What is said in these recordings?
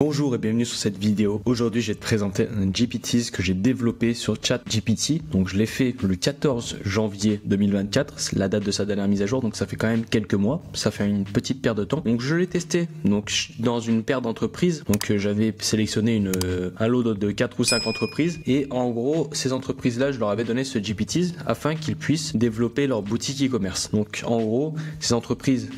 Bonjour et bienvenue sur cette vidéo. Aujourd'hui, je vais te présenter un GPT que j'ai développé sur ChatGPT. Donc, je l'ai fait le 14 janvier 2024, c'est la date de sa dernière mise à jour. Donc, ça fait quand même quelques mois. Ça fait une petite paire de temps. Donc, je l'ai testé. Donc, dans une paire d'entreprises. Donc, j'avais sélectionné un lot de 4 ou 5 entreprises. Et en gros, ces entreprises-là, je leur avais donné ce GPT afin qu'ils puissent développer leur boutique e-commerce. Donc, en gros, ces entreprises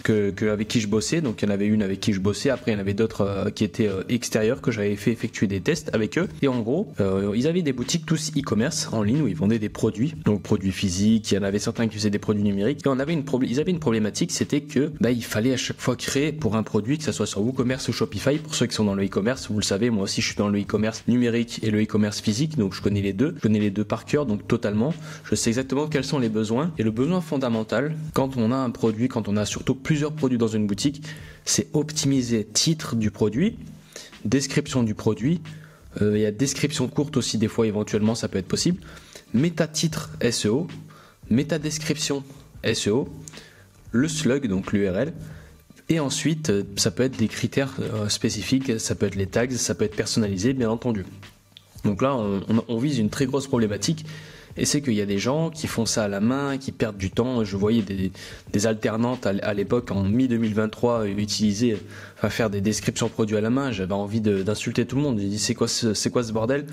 avec qui je bossais. Donc, il y en avait une avec qui je bossais. Après, il y en avait d'autres qui étaient extérieur que j'avais fait effectuer des tests avec eux, et en gros ils avaient des boutiques tous e-commerce en ligne où ils vendaient des produits, donc produits physiques. Il y en avait certains qui faisaient des produits numériques, et ils avaient une problématique, c'était que il fallait à chaque fois créer pour un produit, que ça soit sur WooCommerce ou Shopify. Pour ceux qui sont dans le e-commerce, vous le savez, moi aussi je suis dans le e-commerce numérique et le e-commerce physique, donc je connais les deux par cœur, donc totalement, je sais exactement quels sont les besoins. Et le besoin fondamental quand on a un produit, quand on a surtout plusieurs produits dans une boutique, c'est optimiser titre du produit, description du produit, il y a description courte aussi, des fois éventuellement ça peut être possible, méta-titre SEO, méta-description SEO, le slug, donc l'URL, et ensuite ça peut être des critères spécifiques, ça peut être les tags, ça peut être personnalisé bien entendu. Donc là on vise une très grosse problématique, et c'est qu'il y a des gens qui font ça à la main, qui perdent du temps. Je voyais des alternantes à l'époque, en mi-2023, faire des descriptions produits à la main. J'avais envie d'insulter tout le monde. J'ai dit, c'est quoi ce bordel ?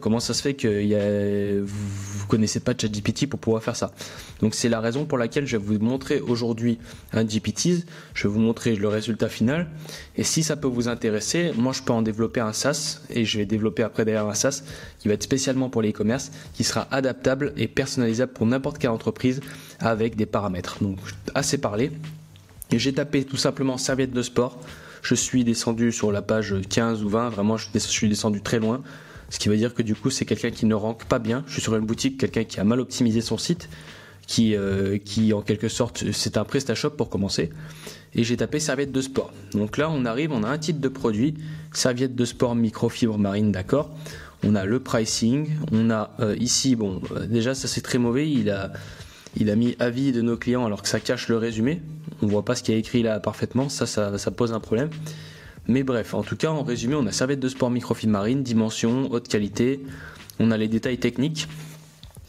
Comment ça se fait que vous connaissez pas ChatGPT pour pouvoir faire ça? Donc c'est la raison pour laquelle je vais vous montrer aujourd'hui un GPT. Je vais vous montrer le résultat final. Et si ça peut vous intéresser, moi je peux en développer un SaaS, et je vais développer après derrière un SaaS qui va être spécialement pour les e-commerce, qui sera adaptable et personnalisable pour n'importe quelle entreprise avec des paramètres. Donc assez parlé. Et j'ai tapé tout simplement serviette de sport. Je suis descendu sur la page 15 ou 20. Vraiment, je suis descendu très loin. Ce qui veut dire que du coup, c'est quelqu'un qui ne rank pas bien. Je suis sur une boutique, quelqu'un qui a mal optimisé son site, qui en quelque sorte, c'est un PrestaShop pour commencer. Et j'ai tapé serviette de sport. Donc là, on a un titre de produit, serviette de sport microfibre marine, d'accord. On a le pricing, on a ici, déjà ça c'est très mauvais, il a mis avis de nos clients alors que ça cache le résumé. On voit pas ce qu'il y a écrit là parfaitement, ça pose un problème. Mais bref, en tout cas, en résumé, on a serviette de sport microfibre marine, dimension, haute qualité, on a les détails techniques,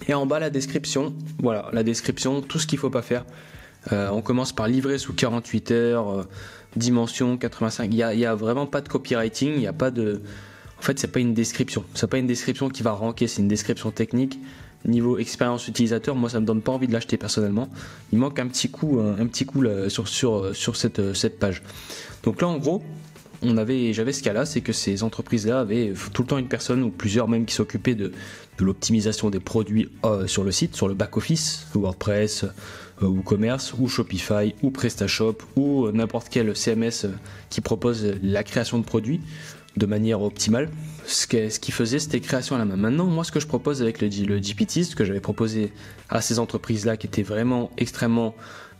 et en bas la description, voilà, la description, tout ce qu'il faut pas faire. On commence par livrer sous 48 heures, dimension 85, il y a vraiment pas de copywriting, il y a pas de... En fait, c'est pas une description qui va ranker, c'est une description technique. Niveau expérience utilisateur, moi ça me donne pas envie de l'acheter personnellement. Il manque un petit coup là, sur cette page. Donc là en gros, j'avais ce cas-là, c'est que ces entreprises-là avaient tout le temps une personne ou plusieurs même qui s'occupaient de l'optimisation des produits sur le site, sur le back-office, WordPress, WooCommerce, ou Shopify, ou PrestaShop, ou n'importe quel CMS qui propose la création de produits de manière optimale. Ce qu'il faisait, c'était création à la main. Maintenant, moi, ce que je propose avec le GPT, ce que j'avais proposé à ces entreprises-là, qui étaient vraiment extrêmement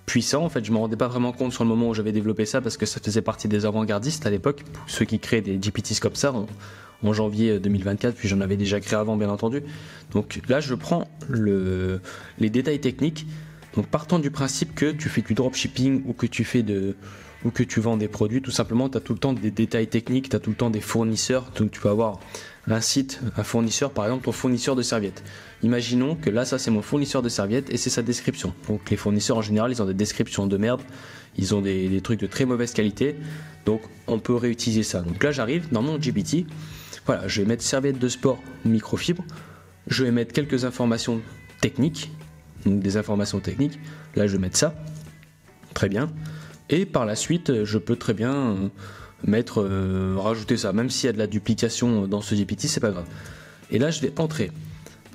puissants, en fait, je ne me rendais pas vraiment compte sur le moment où j'avais développé ça, parce que ça faisait partie des avant-gardistes à l'époque, ceux qui créaient des GPTs comme ça, en janvier 2024, puis j'en avais déjà créé avant, bien entendu. Donc là, je prends les détails techniques. Donc partant du principe que tu fais du dropshipping ou que tu vends des produits, tout simplement, tu as tout le temps des détails techniques, tu as tout le temps des fournisseurs. Donc tu peux avoir un site, un fournisseur, par exemple ton fournisseur de serviettes. Imaginons que là, ça c'est mon fournisseur de serviettes et c'est sa description. Donc les fournisseurs en général, ils ont des descriptions de merde, ils ont des trucs de très mauvaise qualité, donc on peut réutiliser ça. Donc là j'arrive dans mon GPT, voilà, je vais mettre serviette de sport microfibre, je vais mettre quelques informations techniques, donc des informations techniques, là je vais mettre ça, très bien, et par la suite je peux très bien rajouter ça, même s'il y a de la duplication dans ce GPT, c'est pas grave. Et là je vais entrer,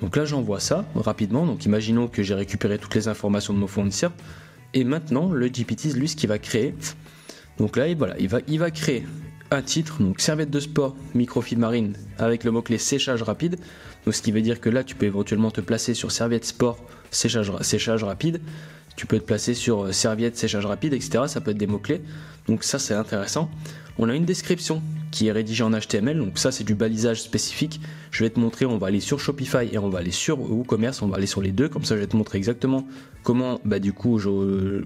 donc là j'envoie ça rapidement, donc imaginons que j'ai récupéré toutes les informations de mon fournisseur, et maintenant le GPT, lui, ce qu'il va créer, donc là voilà, il va créer un titre, donc serviette de sport microfibre marine avec le mot-clé séchage rapide. Donc ce qui veut dire que là tu peux éventuellement te placer sur serviette sport séchage rapide, tu peux te placer sur serviette séchage rapide, etc. Ça peut être des mots-clés, donc ça c'est intéressant. On a une description qui est rédigé en HTML, donc ça c'est du balisage spécifique. Je vais te montrer, on va aller sur Shopify et on va aller sur WooCommerce, on va aller sur les deux, comme ça je vais te montrer exactement comment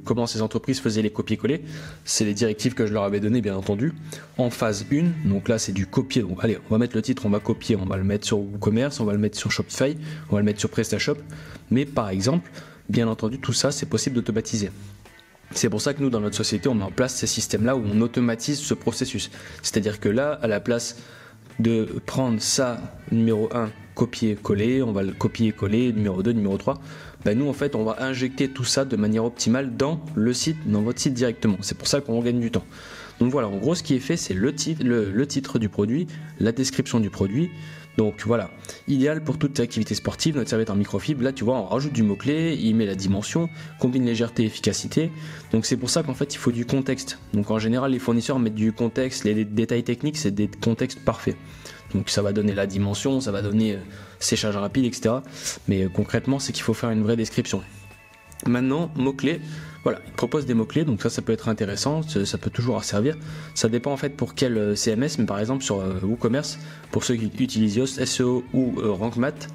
comment ces entreprises faisaient les copier-coller. C'est les directives que je leur avais données bien entendu. En phase 1, donc là c'est du copier, donc allez on va mettre le titre, on va copier, on va le mettre sur WooCommerce, on va le mettre sur Shopify, on va le mettre sur PrestaShop, mais par exemple, bien entendu tout ça c'est possible d'automatiser. C'est pour ça que nous, dans notre société, on met en place ces systèmes-là où on automatise ce processus. C'est-à-dire que là, à la place de prendre ça, numéro 1, copier-coller, on va le copier-coller, numéro 2, numéro 3, nous, en fait, on va injecter tout ça de manière optimale dans le site, dans votre site directement. C'est pour ça qu'on gagne du temps. Donc voilà, en gros, ce qui est fait, c'est le titre du produit, la description du produit. Donc voilà, idéal pour toute activité sportive, notre serviette en microfibre, là tu vois on rajoute du mot-clé, il met la dimension, combine légèreté et efficacité, donc c'est pour ça qu'en fait il faut du contexte. Donc en général les fournisseurs mettent du contexte, les détails techniques c'est des contextes parfaits. Donc ça va donner la dimension, ça va donner séchage rapide, etc. Mais concrètement c'est qu'il faut faire une vraie description. Maintenant, mots-clés, voilà, il propose des mots-clés, donc ça peut être intéressant, ça peut toujours servir. Ça dépend en fait pour quel CMS, mais par exemple sur WooCommerce, pour ceux qui utilisent Yoast SEO ou RankMath,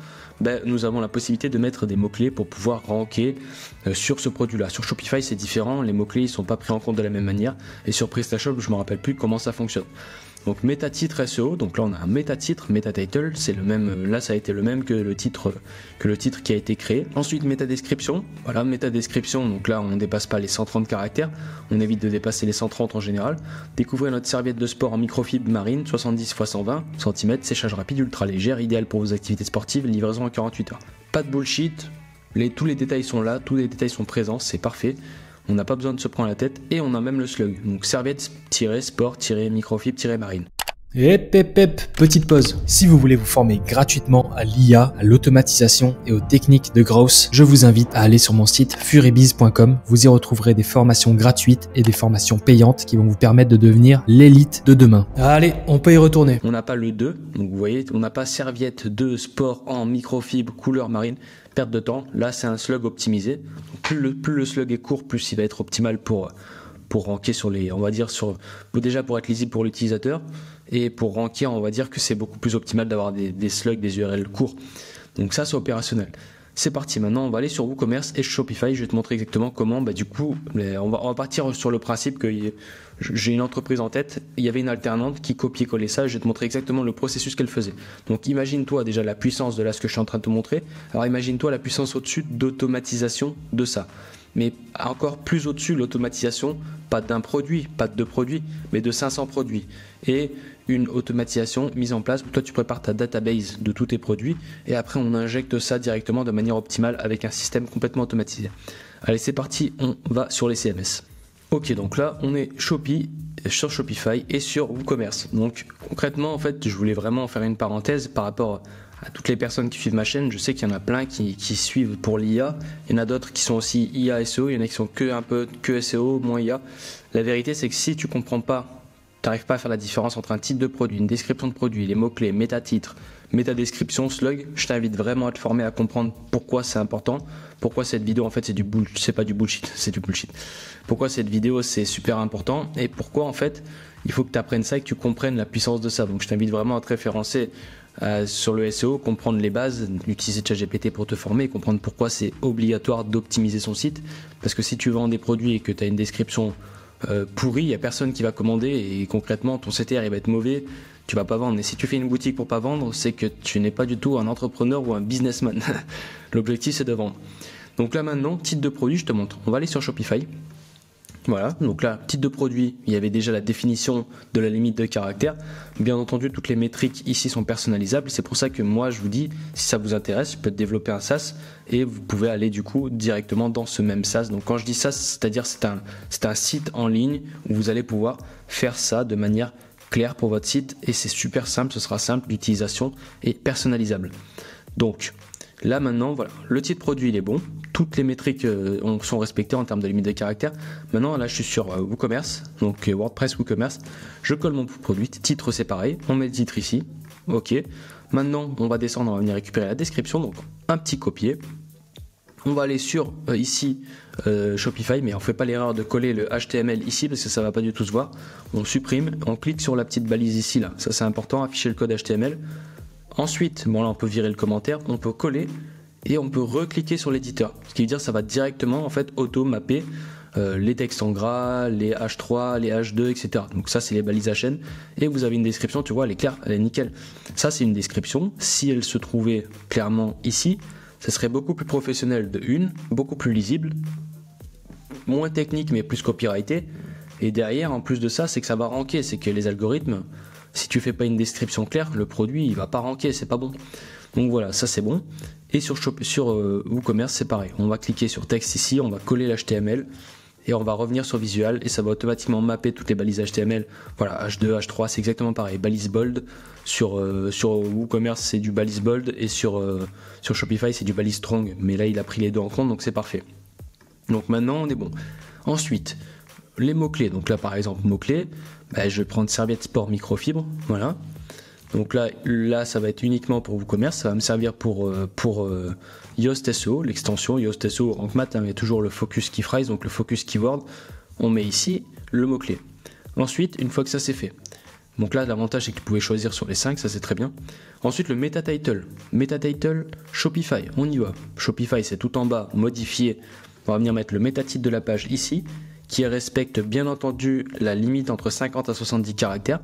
nous avons la possibilité de mettre des mots-clés pour pouvoir ranker sur ce produit-là. Sur Shopify, c'est différent, les mots-clés ne sont pas pris en compte de la même manière, et sur PrestaShop, je ne me rappelle plus comment ça fonctionne. Donc métatitre SEO, donc là on a un métatitre, métatitle, c'est le même, là ça a été le même que le titre qui a été créé. Ensuite métadescription, voilà métadescription, donc là on ne dépasse pas les 130 caractères, on évite de dépasser les 130 en général. Découvrez notre serviette de sport en microfibre marine, 70 x 120 cm, séchage rapide ultra légère, idéal pour vos activités sportives, livraison en 48 heures. Pas de bullshit, tous les détails sont là, tous les détails sont présents, c'est parfait. On n'a pas besoin de se prendre la tête et on a même le slug. Donc serviette-sport-microfibre-marine. Petite pause. Si vous voulez vous former gratuitement à l'IA, à l'automatisation et aux techniques de growth, je vous invite à aller sur mon site furibiz.com. Vous y retrouverez des formations gratuites et des formations payantes qui vont vous permettre de devenir l'élite de demain. Allez, on peut y retourner. On n'a pas le 2, donc vous voyez, on n'a pas serviette de sport en microfibre couleur marine. Perte de temps, là c'est un slug optimisé. Plus le slug est court, plus il va être optimal pour ranker sur les, on va dire déjà pour être lisible pour l'utilisateur et pour ranker, on va dire que c'est beaucoup plus optimal d'avoir des slugs, des URL courts. Donc ça c'est opérationnel. C'est parti, maintenant on va aller sur WooCommerce et Shopify, je vais te montrer exactement comment, on va partir sur le principe que j'ai une entreprise en tête, il y avait une alternante qui copiait-collait ça, je vais te montrer exactement le processus qu'elle faisait. Donc imagine-toi déjà la puissance de là ce que je suis en train de te montrer, alors imagine-toi la puissance au-dessus d'automatisation de ça. Mais encore plus au-dessus, l'automatisation, pas d'un produit, pas de deux produits, mais de 500 produits. Et une automatisation mise en place, toi tu prépares ta database de tous tes produits et après on injecte ça directement de manière optimale avec un système complètement automatisé. Allez c'est parti, on va sur les CMS. Ok, donc là on est sur Shopify et sur WooCommerce. Donc concrètement en fait je voulais vraiment faire une parenthèse par rapport à toutes les personnes qui suivent ma chaîne. Je sais qu'il y en a plein qui suivent pour l'IA, il y en a d'autres qui sont aussi IA SEO, il y en a qui sont que SEO, moins IA. La vérité c'est que si tu comprends pas, tu n'arrives pas à faire la différence entre un titre de produit, une description de produit, les mots-clés, métatitre, métadescription, slug, je t'invite vraiment à te former, à comprendre pourquoi c'est important, pourquoi cette vidéo en fait c'est pas du bullshit, c'est du bullshit. Pourquoi cette vidéo c'est super important et pourquoi en fait il faut que tu apprennes ça et que tu comprennes la puissance de ça. Donc je t'invite vraiment à te référencer sur le SEO, comprendre les bases, utiliser ChatGPT pour te former, comprendre pourquoi c'est obligatoire d'optimiser son site. Parce que si tu vends des produits et que tu as une description pourrie, il n'y a personne qui va commander et concrètement ton CTR il va être mauvais, tu vas pas vendre. Et si tu fais une boutique pour pas vendre, c'est que tu n'es pas du tout un entrepreneur ou un businessman. L'objectif c'est de vendre. Donc là maintenant, titre de produit, je te montre. On va aller sur Shopify. Voilà, donc là, titre de produit, il y avait déjà la définition de la limite de caractères. Bien entendu, toutes les métriques ici sont personnalisables. C'est pour ça que moi, je vous dis, si ça vous intéresse, je peux développer un SaaS et vous pouvez aller du coup directement dans ce même SaaS. Donc quand je dis SaaS, c'est-à-dire c'est un site en ligne où vous allez pouvoir faire ça de manière claire pour votre site et c'est super simple, ce sera simple d'utilisation et personnalisable. Donc là maintenant, voilà, le titre produit il est bon, toutes les métriques sont respectées en termes de limite de caractères. Maintenant là je suis sur WooCommerce, donc WordPress WooCommerce, je colle mon produit, titre c'est pareil, on met le titre ici, ok. Maintenant on va descendre, on va venir récupérer la description, donc un petit copier, On va aller sur ici Shopify, mais on fait pas l'erreur de coller le HTML ici parce que ça va pas du tout se voir. On supprime, on clique sur la petite balise ici là, ça c'est important, afficher le code HTML. Ensuite, bon là on peut virer le commentaire, on peut coller et on peut recliquer sur l'éditeur. Ce qui veut dire que ça va directement en fait auto-mapper les textes en gras, les H3, les H2, etc. Donc ça c'est les balises HN et vous avez une description, tu vois, elle est claire, elle est nickel. Ça c'est une description, si elle se trouvait clairement ici, ça serait beaucoup plus professionnel de une, beaucoup plus lisible, moins technique mais plus copyrighté. Et derrière, en plus de ça, c'est que ça va ranker, c'est que les algorithmes, si tu fais pas une description claire, le produit il va pas ranker, c'est pas bon. Donc voilà, ça c'est bon. Et sur WooCommerce c'est pareil, on va cliquer sur texte ici, on va coller l'HTML et on va revenir sur visual et ça va automatiquement mapper toutes les balises HTML. Voilà, H2, H3 c'est exactement pareil, balise bold, sur WooCommerce c'est du balise bold et sur Shopify c'est du balise strong, mais là il a pris les deux en compte donc c'est parfait. Donc maintenant on est bon. Ensuite, les mots-clés, donc là par exemple mots-clés, je vais prendre serviette sport microfibre, voilà. Donc là, ça va être uniquement pour WooCommerce, ça va me servir pour Yoast SEO, l'extension Yoast SEO Rank Math, il y a toujours le focus key phrase, donc le focus keyword, on met ici le mot-clé. Ensuite, une fois que ça c'est fait, donc là l'avantage c'est que vous pouvez choisir sur les 5, ça c'est très bien. Ensuite le meta title Shopify, on y va. Shopify c'est tout en bas, modifié, on va venir mettre le meta titre de la page ici, qui respecte bien entendu la limite entre 50 à 70 caractères.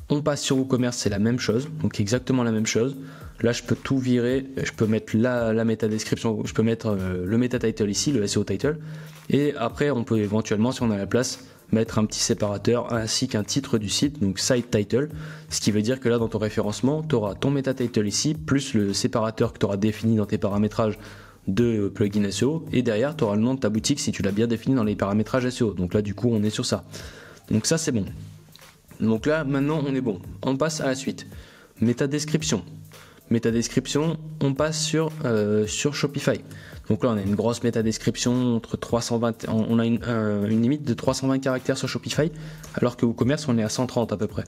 On passe sur WooCommerce, c'est la même chose, donc exactement la même chose. Là, je peux tout virer, je peux mettre la méta description, je peux mettre le meta title ici, le SEO title, et après, on peut éventuellement, si on a la place, mettre un petit séparateur ainsi qu'un titre du site, donc site title, ce qui veut dire que là, dans ton référencement, tu auras ton meta title ici, plus le séparateur que tu auras défini dans tes paramétrages de plugin SEO, et derrière, tu auras le nom de ta boutique si tu l'as bien défini dans les paramétrages SEO. Donc là, du coup, on est sur ça. Donc ça, c'est bon. Donc là, maintenant, on est bon. On passe à la suite. Métadescription. Métadescription, on passe sur Shopify. Donc là, on a une grosse métadescription entre 320. On a une limite de 320 caractères sur Shopify, alors que WooCommerce, on est à 130 à peu près.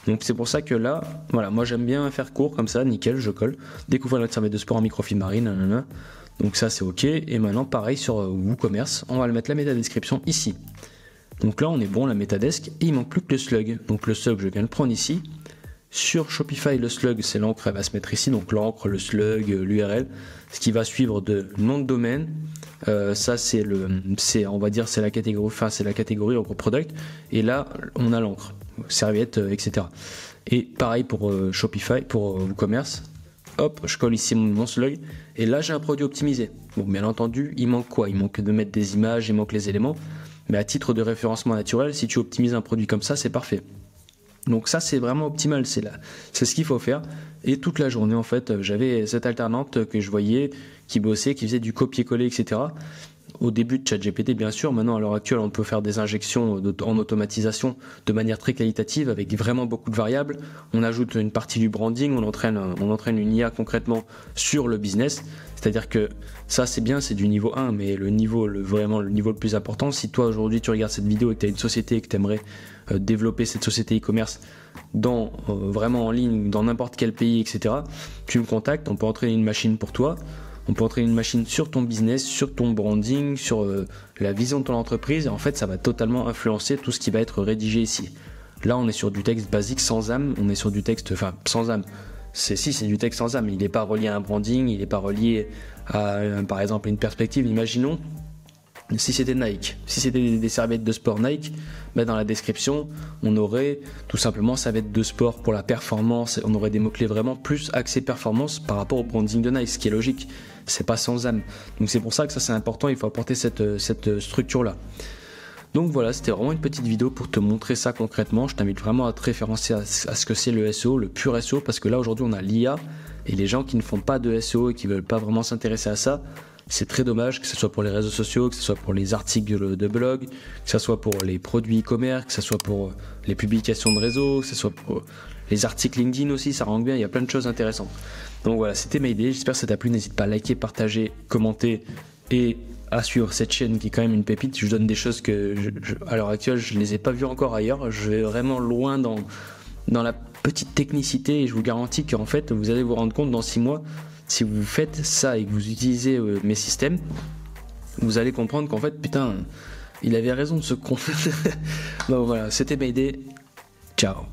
Donc c'est pour ça que là, voilà, moi j'aime bien faire court comme ça, nickel, je colle. Découvrir notre serviette de sport en microfibre marine, nanana. Donc ça, c'est OK. Et maintenant, pareil sur WooCommerce, on va le mettre la métadescription ici. Donc là on est bon, la métadesk, et il manque plus que le slug. Donc le slug je viens le prendre ici. Sur Shopify le slug c'est l'encre, elle va se mettre ici, donc l'encre, le slug, l'URL, ce qui va suivre de nom de domaine. Ça c'est on va dire c'est la catégorie, enfin c'est la catégorie en product, et là on a l'encre, serviette, etc. Et pareil pour Shopify, pour WooCommerce. Hop, je colle ici mon slug, et là j'ai un produit optimisé. Bon, bien entendu, il manque quoi? Il manque de mettre des images, il manque les éléments. Mais à titre de référencement naturel, si tu optimises un produit comme ça, c'est parfait. Donc ça, c'est vraiment optimal, c'est ce qu'il faut faire. Et toute la journée, en fait, j'avais cette alternante que je voyais, qui bossait, qui faisait du copier-coller, etc. Au début de ChatGPT, bien sûr. Maintenant, à l'heure actuelle, on peut faire des injections en automatisation de manière très qualitative, avec vraiment beaucoup de variables. On ajoute une partie du branding, on entraîne une IA concrètement sur le business. C'est-à-dire que ça c'est bien, c'est du niveau 1, mais vraiment le niveau le plus important, si toi aujourd'hui tu regardes cette vidéo et que tu as une société et que tu aimerais développer cette société e-commerce vraiment en ligne, dans n'importe quel pays, etc., tu me contactes, on peut entraîner une machine pour toi, on peut entraîner une machine sur ton business, sur ton branding, sur la vision de ton entreprise, et en fait ça va totalement influencer tout ce qui va être rédigé ici. Là on est sur du texte basique sans âme, on est sur du texte, enfin sans âme. C'est du texte sans âme, il n'est pas relié à un branding, il n'est pas relié à par exemple une perspective. Imaginons si c'était Nike, si c'était des serviettes de sport Nike, dans la description on aurait tout simplement serviettes de sport pour la performance, on aurait des mots-clés vraiment plus axés performance par rapport au branding de Nike, ce qui est logique, c'est pas sans âme. Donc c'est pour ça que ça c'est important, il faut apporter cette structure là. Donc voilà, c'était vraiment une petite vidéo pour te montrer ça concrètement. Je t'invite vraiment à te référencer à ce que c'est le SEO, le pur SEO, parce que là aujourd'hui on a l'IA et les gens qui ne font pas de SEO et qui veulent pas vraiment s'intéresser à ça, c'est très dommage, que ce soit pour les réseaux sociaux, que ce soit pour les articles de blog, que ce soit pour les produits e-commerce, que ce soit pour les publications de réseau, que ce soit pour les articles LinkedIn aussi, ça rend bien, il y a plein de choses intéressantes. Donc voilà, c'était ma idée, j'espère que ça t'a plu, n'hésite pas à liker, partager, commenter et à suivre cette chaîne qui est quand même une pépite. Je donne des choses que à l'heure actuelle je les ai pas vues encore ailleurs, je vais vraiment loin dans la petite technicité et je vous garantis qu'en fait vous allez vous rendre compte dans 6 mois si vous faites ça et que vous utilisez mes systèmes, vous allez comprendre qu'en fait, putain, il avait raison de ce con. Donc voilà, c'était Mayday. Ciao.